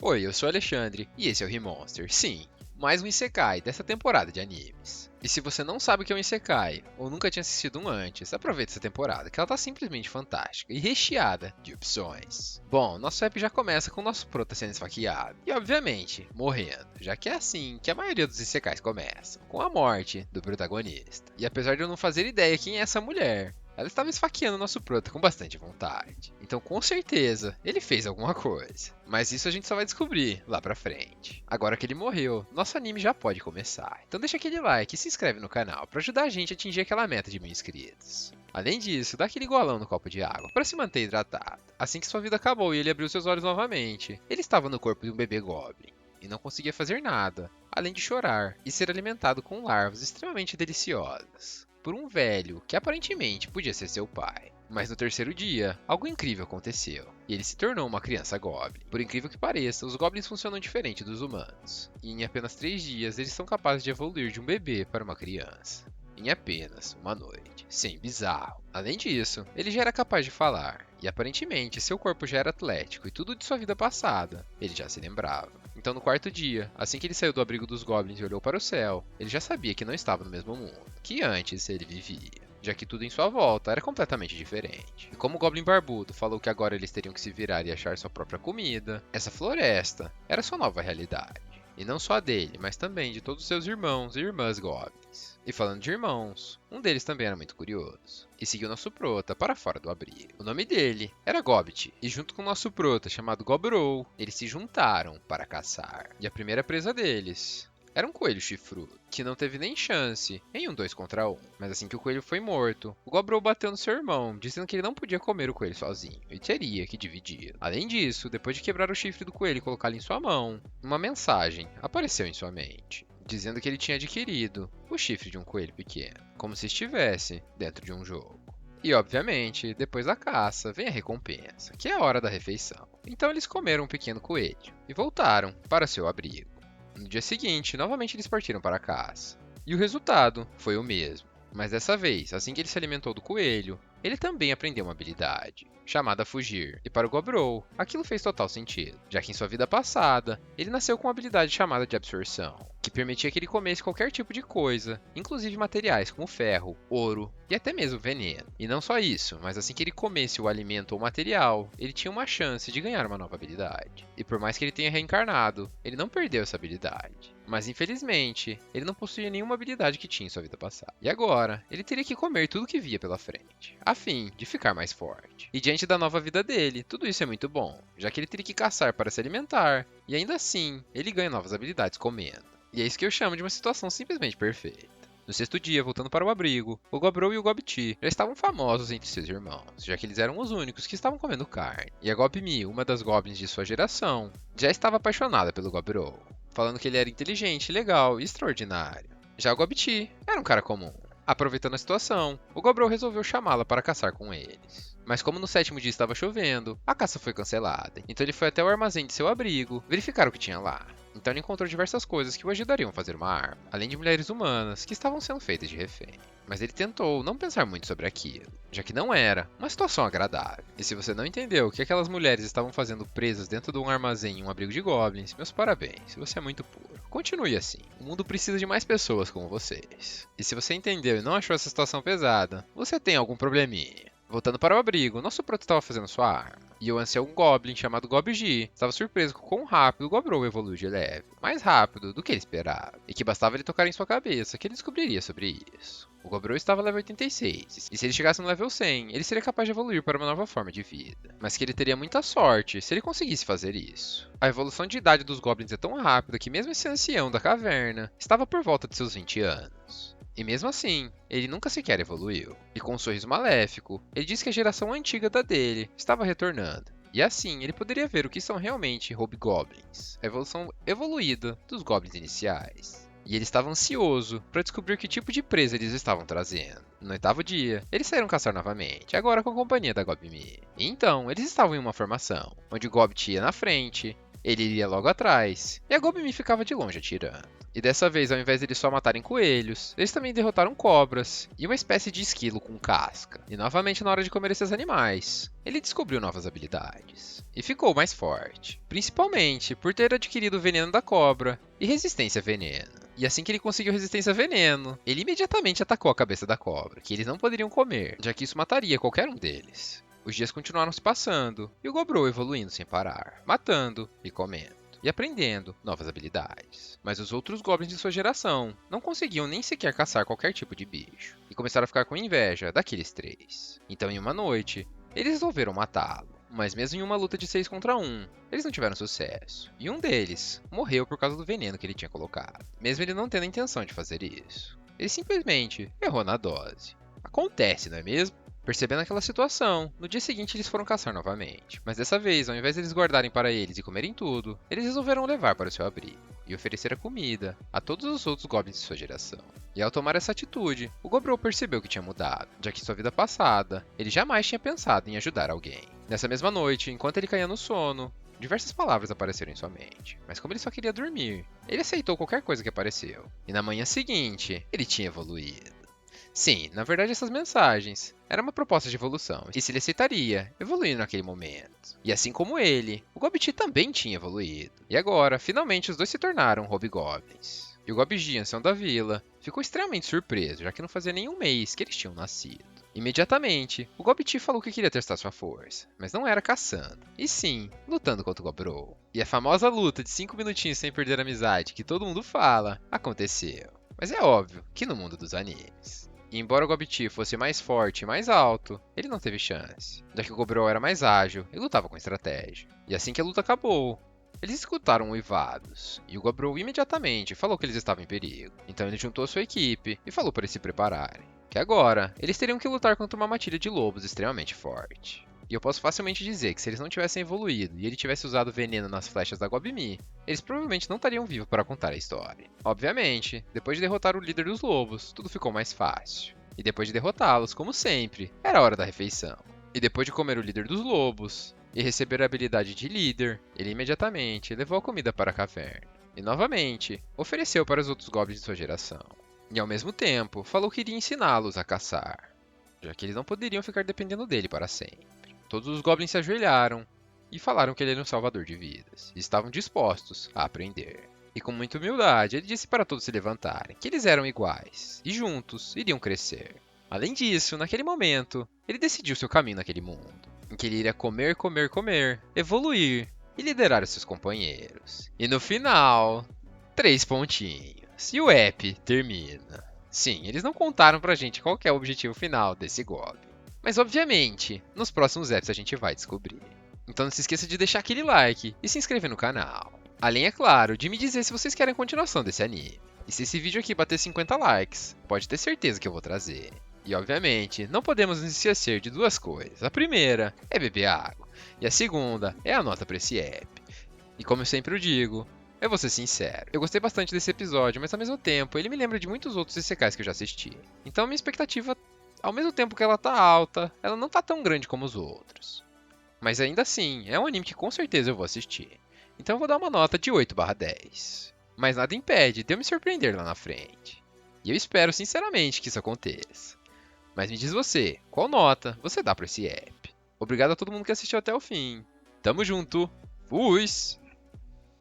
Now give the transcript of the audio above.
Oi, eu sou o Alexandre e esse é o Remonster. Sim, mais um Isekai dessa temporada de animes. E se você não sabe o que é um Isekai, ou nunca tinha assistido um antes, aproveita essa temporada, que ela tá simplesmente fantástica e recheada de opções. Bom, nosso app já começa com o nosso prota sendo esfaqueado, e obviamente, morrendo, já que é assim que a maioria dos Isekais começam, com a morte do protagonista. E apesar de eu não fazer ideia quem é essa mulher, ela estava esfaqueando nosso prota com bastante vontade. Então, com certeza, ele fez alguma coisa. Mas isso a gente só vai descobrir lá pra frente. Agora que ele morreu, nosso anime já pode começar. Então deixa aquele like e se inscreve no canal para ajudar a gente a atingir aquela meta de 1000 inscritos. Além disso, dá aquele golão no copo de água para se manter hidratado. Assim que sua vida acabou e ele abriu seus olhos novamente, ele estava no corpo de um bebê goblin e não conseguia fazer nada, além de chorar e ser alimentado com larvas extremamente deliciosas por um velho que aparentemente podia ser seu pai. Mas no terceiro dia, algo incrível aconteceu, e ele se tornou uma criança goblin. Por incrível que pareça, os goblins funcionam diferente dos humanos, e em apenas 3 dias eles são capazes de evoluir de um bebê para uma criança. Em apenas uma noite. Sim, bizarro. Além disso, ele já era capaz de falar, e aparentemente seu corpo já era atlético e tudo de sua vida passada ele já se lembrava. Então no quarto dia, assim que ele saiu do abrigo dos goblins e olhou para o céu, ele já sabia que não estava no mesmo mundo que antes ele vivia, já que tudo em sua volta era completamente diferente. E como o Goblin Barbudo falou que agora eles teriam que se virar e achar sua própria comida, essa floresta era sua nova realidade. E não só a dele, mas também de todos os seus irmãos e irmãs goblins. E falando de irmãos, um deles também era muito curioso e seguiu nosso prota para fora do abrigo. O nome dele era Gobbit, e junto com nosso prota chamado Gobrou, eles se juntaram para caçar. E a primeira presa deles era um coelho chifrudo, que não teve nem chance em um 2 contra 1. Mas assim que o coelho foi morto, o Gobrou bateu no seu irmão, dizendo que ele não podia comer o coelho sozinho, e teria que dividi-lo. Além disso, depois de quebrar o chifre do coelho e colocá-lo em sua mão, uma mensagem apareceu em sua mente, dizendo que ele tinha adquirido o chifre de um coelho pequeno, como se estivesse dentro de um jogo. E obviamente, depois da caça, vem a recompensa, que é a hora da refeição. Então eles comeram um pequeno coelho e voltaram para seu abrigo. No dia seguinte, novamente eles partiram para a caça. E o resultado foi o mesmo. Mas dessa vez, assim que ele se alimentou do coelho, ele também aprendeu uma habilidade, chamada Fugir. E para o Gobrou, aquilo fez total sentido, já que em sua vida passada, ele nasceu com uma habilidade chamada de Absorção, que permitia que ele comesse qualquer tipo de coisa, inclusive materiais como ferro, ouro e até mesmo veneno. E não só isso, mas assim que ele comesse o alimento ou material, ele tinha uma chance de ganhar uma nova habilidade. E por mais que ele tenha reencarnado, ele não perdeu essa habilidade. Mas infelizmente, ele não possuía nenhuma habilidade que tinha em sua vida passada. E agora, ele teria que comer tudo que via pela frente, a fim de ficar mais forte. E diante da nova vida dele, tudo isso é muito bom, já que ele teria que caçar para se alimentar, e ainda assim, ele ganha novas habilidades comendo. E é isso que eu chamo de uma situação simplesmente perfeita. No sexto dia, voltando para o abrigo, o Gobrou e o Gobti já estavam famosos entre seus irmãos, já que eles eram os únicos que estavam comendo carne. E a Gobmi, uma das goblins de sua geração, já estava apaixonada pelo Gobrou, falando que ele era inteligente, legal e extraordinário. Já o Gobti era um cara comum. Aproveitando a situação, o Gobrou resolveu chamá-la para caçar com eles. Mas como no sétimo dia estava chovendo, a caça foi cancelada. Então ele foi até o armazém de seu abrigo verificar o que tinha lá. Então ele encontrou diversas coisas que o ajudariam a fazer uma arma, além de mulheres humanas que estavam sendo feitas de refém. Mas ele tentou não pensar muito sobre aquilo, já que não era uma situação agradável. E se você não entendeu o que aquelas mulheres estavam fazendo presas dentro de um armazém em um abrigo de goblins, meus parabéns, você é muito puro. Continue assim, o mundo precisa de mais pessoas como vocês. E se você entendeu e não achou essa situação pesada, você tem algum probleminha. Voltando para o abrigo, nosso proto estava fazendo sua arma. E o ancião Goblin, chamado Gobji, estava surpreso com quão rápido o Gobrou evoluiu de leve. Mais rápido do que ele esperava. E que bastava ele tocar em sua cabeça que ele descobriria sobre isso. O Gobrou estava level 86, e se ele chegasse no level 100, ele seria capaz de evoluir para uma nova forma de vida. Mas que ele teria muita sorte se ele conseguisse fazer isso. A evolução de idade dos Goblins é tão rápida que mesmo esse ancião da caverna estava por volta de seus 20 anos. E mesmo assim, ele nunca sequer evoluiu. E com um sorriso maléfico, ele disse que a geração antiga da dele estava retornando. E assim, ele poderia ver o que são realmente Hobgoblins, a evolução evoluída dos Goblins iniciais. E ele estava ansioso para descobrir que tipo de presa eles estavam trazendo. No 8º dia, eles saíram caçar novamente, agora com a companhia da Gobmi. E então, eles estavam em uma formação, onde o Gobbit ia na frente, ele iria logo atrás, e a Gobimi ficava de longe atirando. E dessa vez, ao invés de eles só matarem coelhos, eles também derrotaram cobras e uma espécie de esquilo com casca. E novamente, na hora de comer esses animais, ele descobriu novas habilidades. E ficou mais forte, principalmente por ter adquirido o veneno da cobra e resistência a veneno. E assim que ele conseguiu resistência a veneno, ele imediatamente atacou a cabeça da cobra, que eles não poderiam comer, já que isso mataria qualquer um deles. Os dias continuaram se passando, e o Gobrou evoluindo sem parar, matando e comendo e aprendendo novas habilidades. Mas os outros goblins de sua geração não conseguiam nem sequer caçar qualquer tipo de bicho, e começaram a ficar com inveja daqueles três. Então, em uma noite, eles resolveram matá-lo. Mas mesmo em uma luta de 6 contra 1, eles não tiveram sucesso. E um deles morreu por causa do veneno que ele tinha colocado, mesmo ele não tendo a intenção de fazer isso. Ele simplesmente errou na dose. Acontece, não é mesmo? Percebendo aquela situação, no dia seguinte eles foram caçar novamente. Mas dessa vez, ao invés de eles guardarem para eles e comerem tudo, eles resolveram levar para o seu abrigo e oferecer a comida a todos os outros goblins de sua geração. E ao tomar essa atitude, o Gobrou percebeu que tinha mudado, já que em sua vida passada, ele jamais tinha pensado em ajudar alguém. Nessa mesma noite, enquanto ele caía no sono, diversas palavras apareceram em sua mente, mas como ele só queria dormir, ele aceitou qualquer coisa que apareceu. E na manhã seguinte, ele tinha evoluído. Sim, na verdade essas mensagens eram uma proposta de evolução, e se ele aceitaria evoluir naquele momento. E assim como ele, o Gobiti também tinha evoluído. E agora, finalmente os dois se tornaram Hobgoblins. E o Gobiji, ancião da vila, ficou extremamente surpreso, já que não fazia nenhum mês que eles tinham nascido. Imediatamente, o Gobiti falou que queria testar sua força, mas não era caçando, e sim, lutando contra o Gobrou. E a famosa luta de 5 minutinhos sem perder a amizade que todo mundo fala, aconteceu. Mas é óbvio que no mundo dos animes. E embora o Gobiti fosse mais forte e mais alto, ele não teve chance, já que o Gobrou era mais ágil e lutava com estratégia. E assim que a luta acabou, eles escutaram uivados, e o Gobrou imediatamente falou que eles estavam em perigo. Então ele juntou sua equipe e falou para eles se prepararem, que agora eles teriam que lutar contra uma matilha de lobos extremamente forte. E eu posso facilmente dizer que se eles não tivessem evoluído e ele tivesse usado veneno nas flechas da Gobimi, eles provavelmente não estariam vivos para contar a história. Obviamente, depois de derrotar o líder dos lobos, tudo ficou mais fácil. E depois de derrotá-los, como sempre, era a hora da refeição. E depois de comer o líder dos lobos e receber a habilidade de líder, ele imediatamente levou a comida para a caverna. E novamente, ofereceu para os outros goblins de sua geração. E ao mesmo tempo, falou que iria ensiná-los a caçar, já que eles não poderiam ficar dependendo dele para sempre. Todos os goblins se ajoelharam e falaram que ele era um salvador de vidas, e estavam dispostos a aprender. E com muita humildade, ele disse para todos se levantarem, que eles eram iguais, e juntos iriam crescer. Além disso, naquele momento, ele decidiu seu caminho naquele mundo, em que ele iria comer, comer, comer, evoluir e liderar os seus companheiros. E no final, 3 pontinhos. E o app termina. Sim, eles não contaram pra gente qual que é o objetivo final desse Goblin. Mas obviamente, nos próximos apps a gente vai descobrir. Então não se esqueça de deixar aquele like e se inscrever no canal. Além, é claro, de me dizer se vocês querem a continuação desse anime. E se esse vídeo aqui bater 50 likes, pode ter certeza que eu vou trazer. E obviamente, não podemos nos esquecer de 2 coisas. A primeira é beber água. E a segunda é a nota para esse app. E como eu sempre digo, eu vou ser sincero. Eu gostei bastante desse episódio, mas ao mesmo tempo ele me lembra de muitos outros isekais que eu já assisti. Então minha expectativa, ao mesmo tempo que ela tá alta, ela não tá tão grande como os outros. Mas ainda assim, é um anime que com certeza eu vou assistir. Então eu vou dar uma nota de 8/10. Mas nada impede de eu me surpreender lá na frente. E eu espero sinceramente que isso aconteça. Mas me diz você, qual nota você dá pra esse app? Obrigado a todo mundo que assistiu até o fim. Tamo junto. Fui!